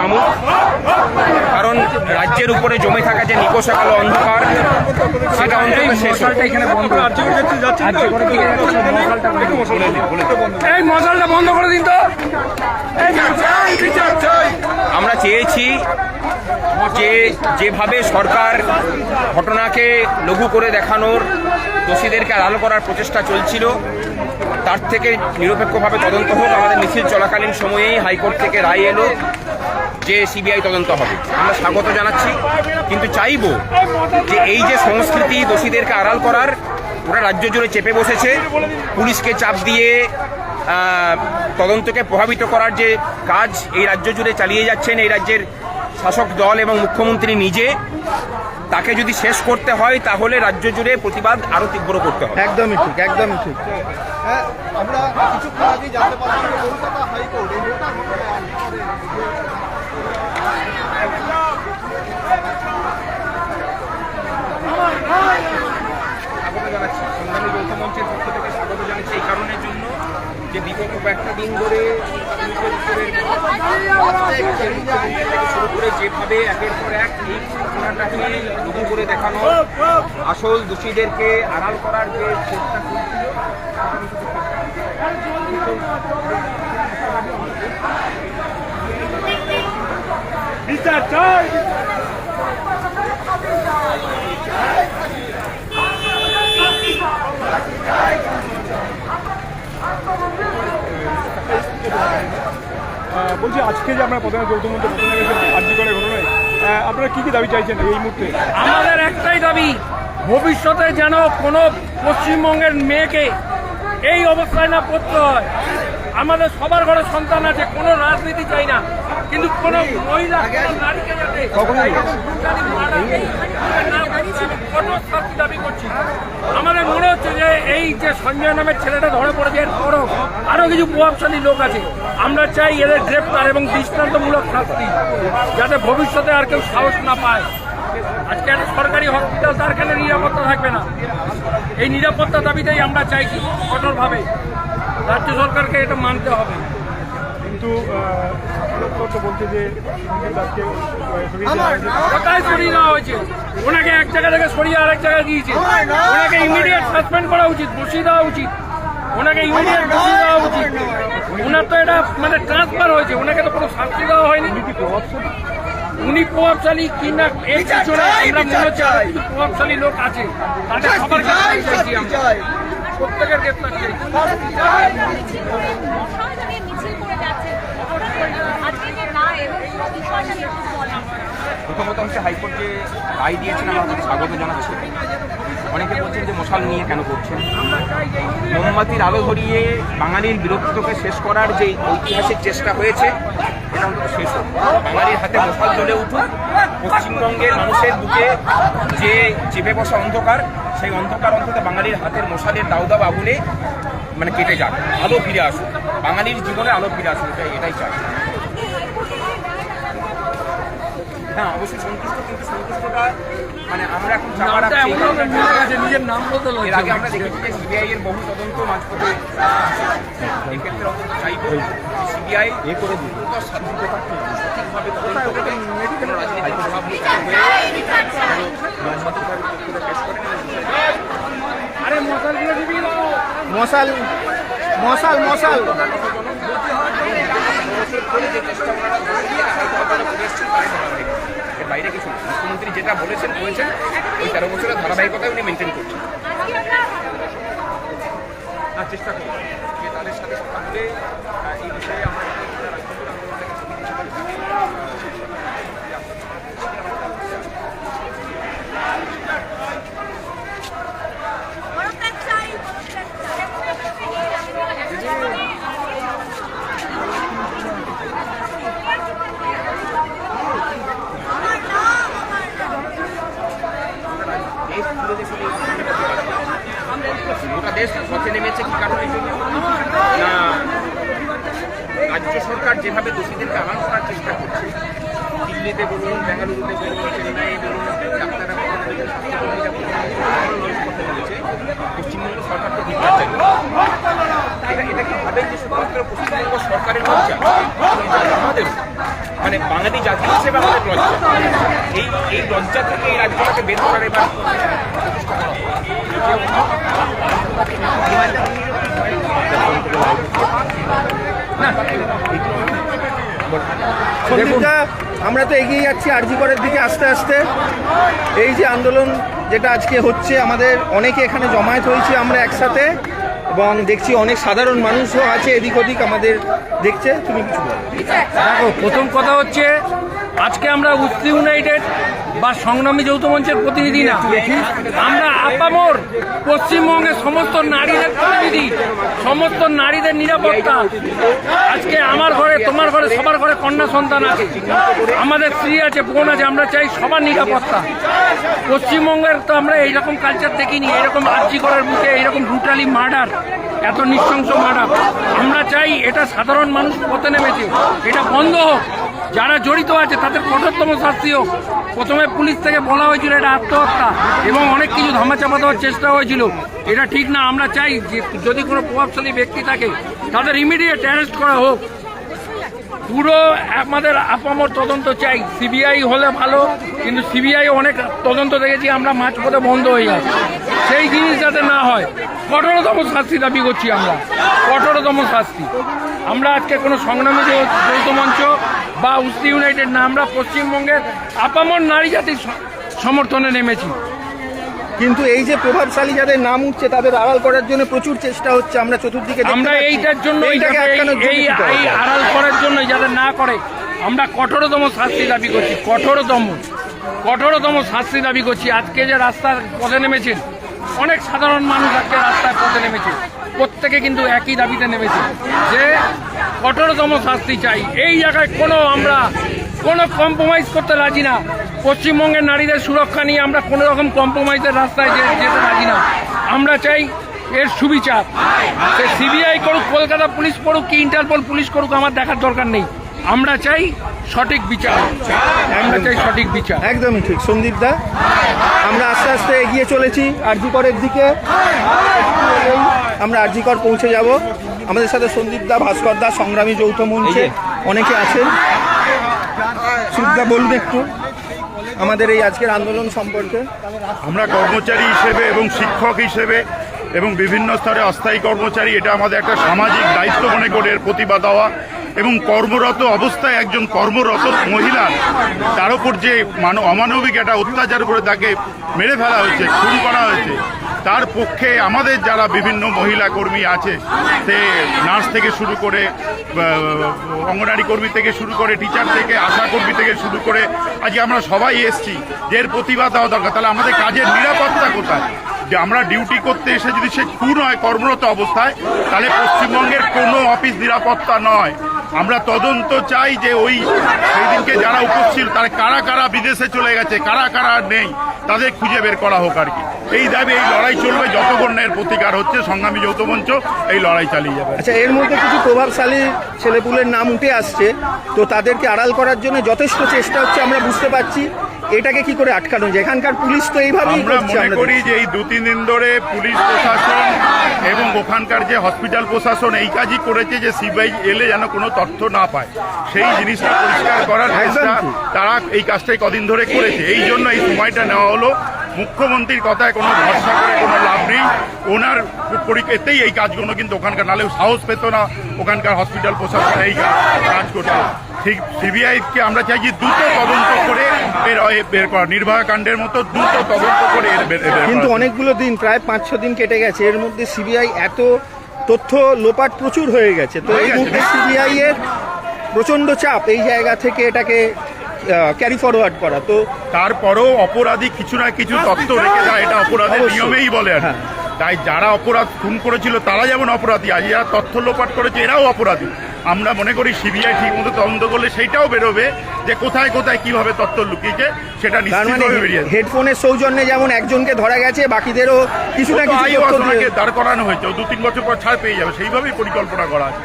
নামুক, কারণ রাজ্যের উপরে জমে থাকা যে নিকোষা কালো অন্ধকার সেটা অন্তত শেষ হোক। এখানে বন্ধ, এই মশালটা বন্ধ করে দিন তো। আমরা চেয়েছি যে যেভাবে সরকার ঘটনাকে লঘু করে দেখানোর, দোষীদেরকে আড়াল করার প্রচেষ্টা চলছিল, তার থেকে নিরপেক্ষভাবে তদন্ত হোক। আমাদের মিছিল চলাকালীন সময়েই হাইকোর্ট থেকে রায় এলো যে সিবিআই তদন্ত হবে, আমরা স্বাগত জানাচ্ছি। কিন্তু চাইব যে এই যে সংস্কৃতি দোষীদেরকে আড়াল করার, ওরা রাজ্য জুড়ে চেপে বসেছে, পুলিশকে চাপ দিয়ে তদন্তকে প্রভাবিত করার যে কাজ এই রাজ্য জুড়ে চালিয়ে যাচ্ছেন এই রাজ্যের শাসক দল এবং মুখ্যমন্ত্রী নিজে, তাকে যদি শেষ করতে হয় তাহলে রাজ্য জুড়ে প্রতিবাদ আরো তীব্র করতে হবে। একদমই ঠিক, একদমই ঠিক। হ্যাঁ, আমরা কিছুক্ষণ আগে জানতে পারলাম যে কলকাতা হাইকোর্ট এই গোটা স্বাগত জানাচ্ছি, সংগ্রামী যৌথ মঞ্চের পক্ষ থেকে স্বাগত জানাচ্ছি এই কারণের জন্য যে বিগত কয়েকটা দিন ধরে শুরু করে যেভাবে একের পর এক এই ঘটনাটাকে লঘু করে দেখানো, আসল দোষীদেরকে আড়াল করার যে চেষ্টা করছিল, বিচার চাই। বলছি, আজকে যে আমরা প্রধান যৌথ মঞ্চে প্রধান আর্যিকরের ঘটনায় আপনারা কি কি দাবি চাইছেন এই মুহূর্তে? আমাদের একটাই দাবি, ভবিষ্যতে যেন কোনো পশ্চিমবঙ্গের মেয়েকে এই অবস্থায় না পড়তে হয়। আমাদের সবার ঘরে সন্তান আছে, কোনো রাজনীতি চাই না, কিন্তু কোনো মহিলা নারীকে যাতে কঠোর শাস্তি দাবি করছি। আমাদের মনে হচ্ছে যে এই যে সঞ্জয় নামের ছেলেটা ধরা পড়েছে, এর পরও আরও কিছু প্রভাবশালী লোক আছে। আমরা চাই এদের গ্রেপ্তার এবং দৃষ্টান্তমূলক শাস্তি, যাতে ভবিষ্যতে আর কেউ সাহস না পায়। আজকে একটা সরকারি হসপিটাল, তার কেন নিরাপত্তা থাকবে না? এই নিরাপত্তা দাবিতেই আমরা চাইছি কঠোরভাবে, রাজ্য সরকারকে এটা মানতে হবে। কিন্তু বলছে যে কোথায় সরিয়ে নেওয়া হয়েছে? ওনাকে এক জায়গা থেকে সরিয়ে আরেক জায়গায় দিয়েছে। ওনাকে ইমিডিয়েট সাসপেন্ড করা উচিত, বসিয়ে দেওয়া উচিত। ওনাকে ইমিডিয়েট বসিয়ে দেওয়া উচিত। ওনার তো এটা মানে ট্রান্সফার হয়েছে, ওনাকে তো কোনো শাস্তি দেওয়া হয়নি। উনি প্রভাবশালী কিনা এই পিছনে আমরা মনে হচ্ছে কিছু প্রভাবশালী লোক আছে, তাদের সবার চাইছি আমরা, প্রত্যেকের গ্রেপ্তার চাই। প্রথমত হচ্ছে হাইকোর্ট যে রায় দিয়েছেন আমরা স্বাগত জানাচ্ছি। অনেকে বলছেন যে মশাল নিয়ে কেন করছেন? মোমবাতির আলো ধরিয়ে বাঙালির বিরক্তকে শেষ করার যে ঐতিহাসিক চেষ্টা হয়েছে, এটা অন্তত শেষ হোক। বাঙালির হাতে মশাল জ্বলে উঠুক। পশ্চিমবঙ্গের মানুষের বুকে যে চেপে বসা অন্ধকার, সেই অন্ধকার অন্তত বাঙালির হাতের মশালের দাউদাও আগুনে মানে কেটে যাক, আলো ফিরে আসুক, বাঙালির জীবনে আলো ফিরে আসুক, এটাই চাই। হ্যাঁ, অবশ্যই সন্তুষ্ট, কিন্তু সন্তুষ্টটা মানে আমরা এখন নিজের নাম বলতে এর আগে আমরা দেখেছি যে সিবিআই এর বহু তদন্ত মাঝপথে, এক্ষেত্রে অন্তত চাইব সিবিআই এ করে দিই সঠিকভাবে তদন্ত করে কোনো রাজনীতির প্রভাব আরে মশাল দিয়ে দিবি, মশাল মশাল মশাল এর বাইরে কিছু মুখ্যমন্ত্রী যেটা বলেছেন ওই 13 বছরের ধারাবাহিকতায় উনি মেনটেন করছেন। আর চেষ্টা করব যে তাদের সাথে কথা বলে এই বিষয়ে আমরা গোটা দেশ পথে নেমেছে কি কারণে? না, রাজ্য সরকার যেভাবে দোষীদেরকে আড়াল করার চেষ্টা করছে, দিল্লিতে বলুন, বেঙ্গালুরুতে বলুন, চেন্নাই বলুন, ডাক্তাররা বলেছে, পশ্চিমবঙ্গ সরকার তো দিতে চাই। এটা কি ভাবেন যে শুধুমাত্র পশ্চিমবঙ্গ সরকারের লজ্জা? আমাদের মানে বাঙালি জাতি হিসেবে আমাদের লজ্জা। এই লজ্জা থেকে এই রাজ্যটাকে বের করার এবার সন্দীপদা, আমরা তো এগিয়ে যাচ্ছি আরজি করের দিকে আস্তে আস্তে। এই যে আন্দোলন যেটা আজকে হচ্ছে, আমাদের অনেকে এখানে জমায়েত হয়েছে আমরা একসাথে, এবং দেখছি অনেক সাধারণ মানুষও আছে এদিক ওদিক আমাদের দেখছে। তুমি কিছু বলো। দেখো, প্রথম কথা হচ্ছে আজকে আমরা উস্তি ইউনাইটেড বা সংগ্রামী যৌথ মঞ্চের প্রতিনিধি না, আমরা আপামর পশ্চিমবঙ্গের সমস্ত নারীদের প্রতিনিধি, সমস্ত নারীদের নিরাপত্তা। আজকে আমার ঘরে, তোমার ঘরে, সবার ঘরে কন্যা সন্তান আছে, আমাদের স্ত্রী আছে, বোন আছে, আমরা চাই সবার নিরাপত্তা। পশ্চিমবঙ্গের তো আমরা এইরকম কালচার দেখিনি, এইরকম আর্জি করার বুকে এইরকম ব্রুটালি মার্ডার, এত নৃশংস মার্ডার। আমরা চাই এটা সাধারণ মানুষ পথে নেমেছে, এটা বন্ধ হোক। যারা জড়িত আছে তাদের কঠোরতম শাস্তি হোক। প্রথমে পুলিশ থেকে বলা হয়েছিল এটা আত্মহত্যা এবং অনেক কিছু ধামাচাপা দেওয়ার চেষ্টা হয়েছিল, এটা ঠিক না। আমরা চাই যে যদি কোনো প্রভাবশালী ব্যক্তি থাকে তাদের ইমিডিয়েট অ্যারেস্ট করা হোক। পুরো আমাদের আপামর তদন্ত চাই। সিবিআই হলে ভালো, কিন্তু সিবিআই অনেক তদন্ত দেখেছি আমরা মাঝপথে বন্ধ হয়ে যায়, সেই জিনিস যাতে না হয়। কঠোরতম শাস্তি দাবি করছি আমরা, কঠোরতম শাস্তি। আমরা আজকে কোনো সংগ্রামী যৌথ মঞ্চ বা উস্তি ইউনাইটেড না, আমরা পশ্চিমবঙ্গের আপামর নারী জাতির সমর্থনে নেমেছি। কিন্তু এই যে প্রভাবশালী যাদের নাম উঠছে তাদের আড়াল করার জন্য প্রচুর চেষ্টা হচ্ছে, আমরা চতুর্দিকে দেখতে আমরা পাচ্ছি। এইটার জন্য এইটাকে আটকানোর জন্য এই কি করা এই যায়? আড়াল করার জন্য যাতে না করে আমরা কঠোরতম শাস্তি দাবি করছি, কঠোরতম শাস্তি দাবি করছি। আজকে যে রাস্তার পথে নেমেছেন অনেক সাধারণ মানুষ, আজকে রাস্তায় পথে নেমেছে, প্রত্যেকে কিন্তু একই দাবিতে নেমেছে যে কঠোরতম শাস্তি চাই। এই জায়গায় আমরা কোনো কম্প্রোমাইজ করতে রাজি না। পশ্চিমবঙ্গের নারীদের সুরক্ষা নিয়ে আমরা কোনো রকম কম্প্রোমাইজের রাস্তায় যেতে রাজি না। আমরা চাই এর সুবিচার। সে সিবিআই করুক, কলকাতা পুলিশ করুক, কি ইন্টারপোল পুলিশ করুক, আমার দেখার দরকার নেই। আমরা চাই সঠিক বিচার, আমরা চাই সঠিক বিচার। একদমই ঠিক সন্দীপ দা, আমরা আস্তে আস্তে এগিয়ে চলেছি আরজি করের দিকে। আমরা আরজি কর পৌঁছে যাব। আমাদের সাথে সন্দীপ দা, ভাস্কর দা, সংগ্রামী যৌথ মঞ্চে অনেকে আছেন। সুদা বলুন একটু আমাদের এই আজকের আন্দোলন সম্পর্কে। আমরা কর্মচারী হিসেবে এবং শিক্ষক হিসেবে এবং বিভিন্ন স্তরে অস্থায়ী কর্মচারী, এটা আমাদের একটা সামাজিক দায়িত্ব মনে করে এর প্রতিবাদ দেওয়া, এবং কর্মরত অবস্থায় একজন কর্মরত মহিলা তার উপর যে অমানবিক একটা অত্যাচার করে তাকে মেরে ফেলা হয়েছে, খুন করা হয়েছে, তার পক্ষে আমাদের যারা বিভিন্ন মহিলা কর্মী আছে, সে নার্স থেকে শুরু করে, অঙ্গনারী কর্মী থেকে শুরু করে, টিচার থেকে, আশা কর্মী থেকে শুরু করে, আজকে আমরা সবাই এসছি যে এর প্রতিবাদ দেওয়া দরকার। তাহলে আমাদের কাজের নিরাপত্তা কোথায়? যে আমরা ডিউটি করতে এসে যদি সে খুন হয় কর্মরত অবস্থায়, তাহলে পশ্চিমবঙ্গের কোনো অফিস নিরাপত্তা নয়। আমরা তদন্ত চাই যে সেই দিনকে যারা উপস্থিত তারা কারা কারা বিদেশে চলে গেছে, কারা কারা নেই, তাদের খুঁজে বের করা হোক আর কি। এই দাবি, এই লড়াই চলবে যতক্ষণ না এর প্রতিকার হচ্ছে। সংগ্রামী যৌথ মঞ্চ এই লড়াই চালিয়ে যাবে। আচ্ছা, এর মধ্যে কিছু প্রভাবশালী ছেলেপুলের নাম উঠে আসছে, তো তাদেরকে আড়াল করার জন্য যথেষ্ট চেষ্টা হচ্ছে, আমরা বুঝতে পারছি। এটাকে কি করে আটকানো যায়? এখানকার পুলিশ তো এইভাবেই আমরা করছে। মনে করি যে এই 2-3 দিন ধরে পুলিশ প্রশাসন এবং ওখানকার যে হসপিটাল প্রশাসন এই কাজই করেছে যে সিবিআই এলে যেন কোনো তথ্য না পায়, সেই জিনিসটা পরিষ্কার করার চেষ্টা তারা এই কাজটাই কদিন ধরে করেছে। এই জন্য এই সময়টা নেওয়া হলো। মুখ্যমন্ত্রীর কথায় কোনো ভরসা করে কোনো লাভ নেই। ওনার এতেই এই কাজগুলো কিন্তু ওখানকার, নাহলে সাহস পেত না ওখানকার হসপিটাল প্রশাসন এই কাজ করতে। ঠিক সিবিআইকে আমরা চাই যে দ্রুত তদন্ত করে বের করা, নির্ভয়া কাণ্ডের মতো দ্রুত তদন্ত করে কিন্তু অনেকগুলো দিন, প্রায় 5-6 দিন কেটে গেছে, এর মধ্যে সিবিআই এত তথ্য লোপাট প্রচুর হয়ে গেছে। তো এই মুহূর্তে সিবিআই এর প্রচন্ড চাপ এই জায়গা থেকে এটাকে ক্যারি ফরওয়ার্ড করা। তো তারপরেও অপরাধী কিছু না কিছু তথ্য রেখে দেয়, এটা অপরাধের নিয়মেই বলে আর কি। তাই যারা অপরাধ খুন করেছিল তারা যেমন অপরাধী, আজ যারা তথ্য লোপাট করেছে এরাও অপরাধী। আমরা মনে করি সিবিআই ঠিক মতো তদন্ত করলে সেইটাও বেরোবে যে কোথায় কোথায় কিভাবে তথ্য লুকিয়েছে, সেটা নিশ্চিতভাবে বেরিয়ে যাবে। হেডফোনের সৌজন্যে যেমন একজনকে ধরা গেছে, বাকিদেরও কিছু না কিছু দাঁড় করানো হয়েছে, 2-3 বছর পর ছাড় পেয়ে যাবে, সেইভাবেই পরিকল্পনা করা আছে।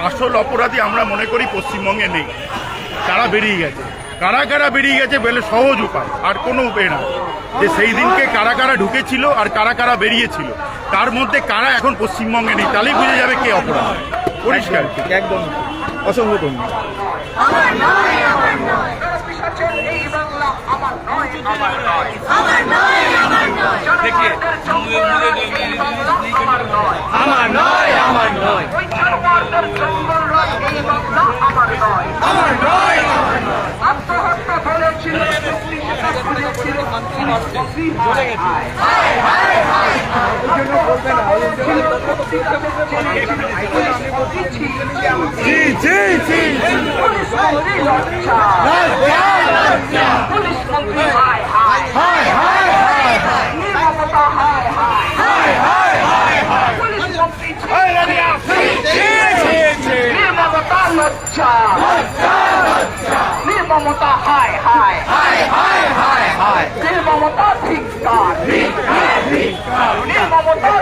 আসল অপরাধী আমরা মনে করি পশ্চিমবঙ্গে নেই, তারা বেরিয়ে গেছে। কারা কারা বেরিয়ে গেছে বলে সহজ উপায়, আর কোনো উপায় না যে সেই দিনকে কারা কারা ঢুকেছিল আর কারা কারা বেরিয়েছিল, তার মধ্যে কারা এখন পশ্চিমবঙ্গে নেই, তাহলেই বুঝে যাবে কে অপরাধ। পরিষ্কার। একদম অসংখ্য ধন্যবাদ। নির্মমতা হায় হায় হায় হায় হায় হায় নির্মমতা ধিক্কার নির্মমতা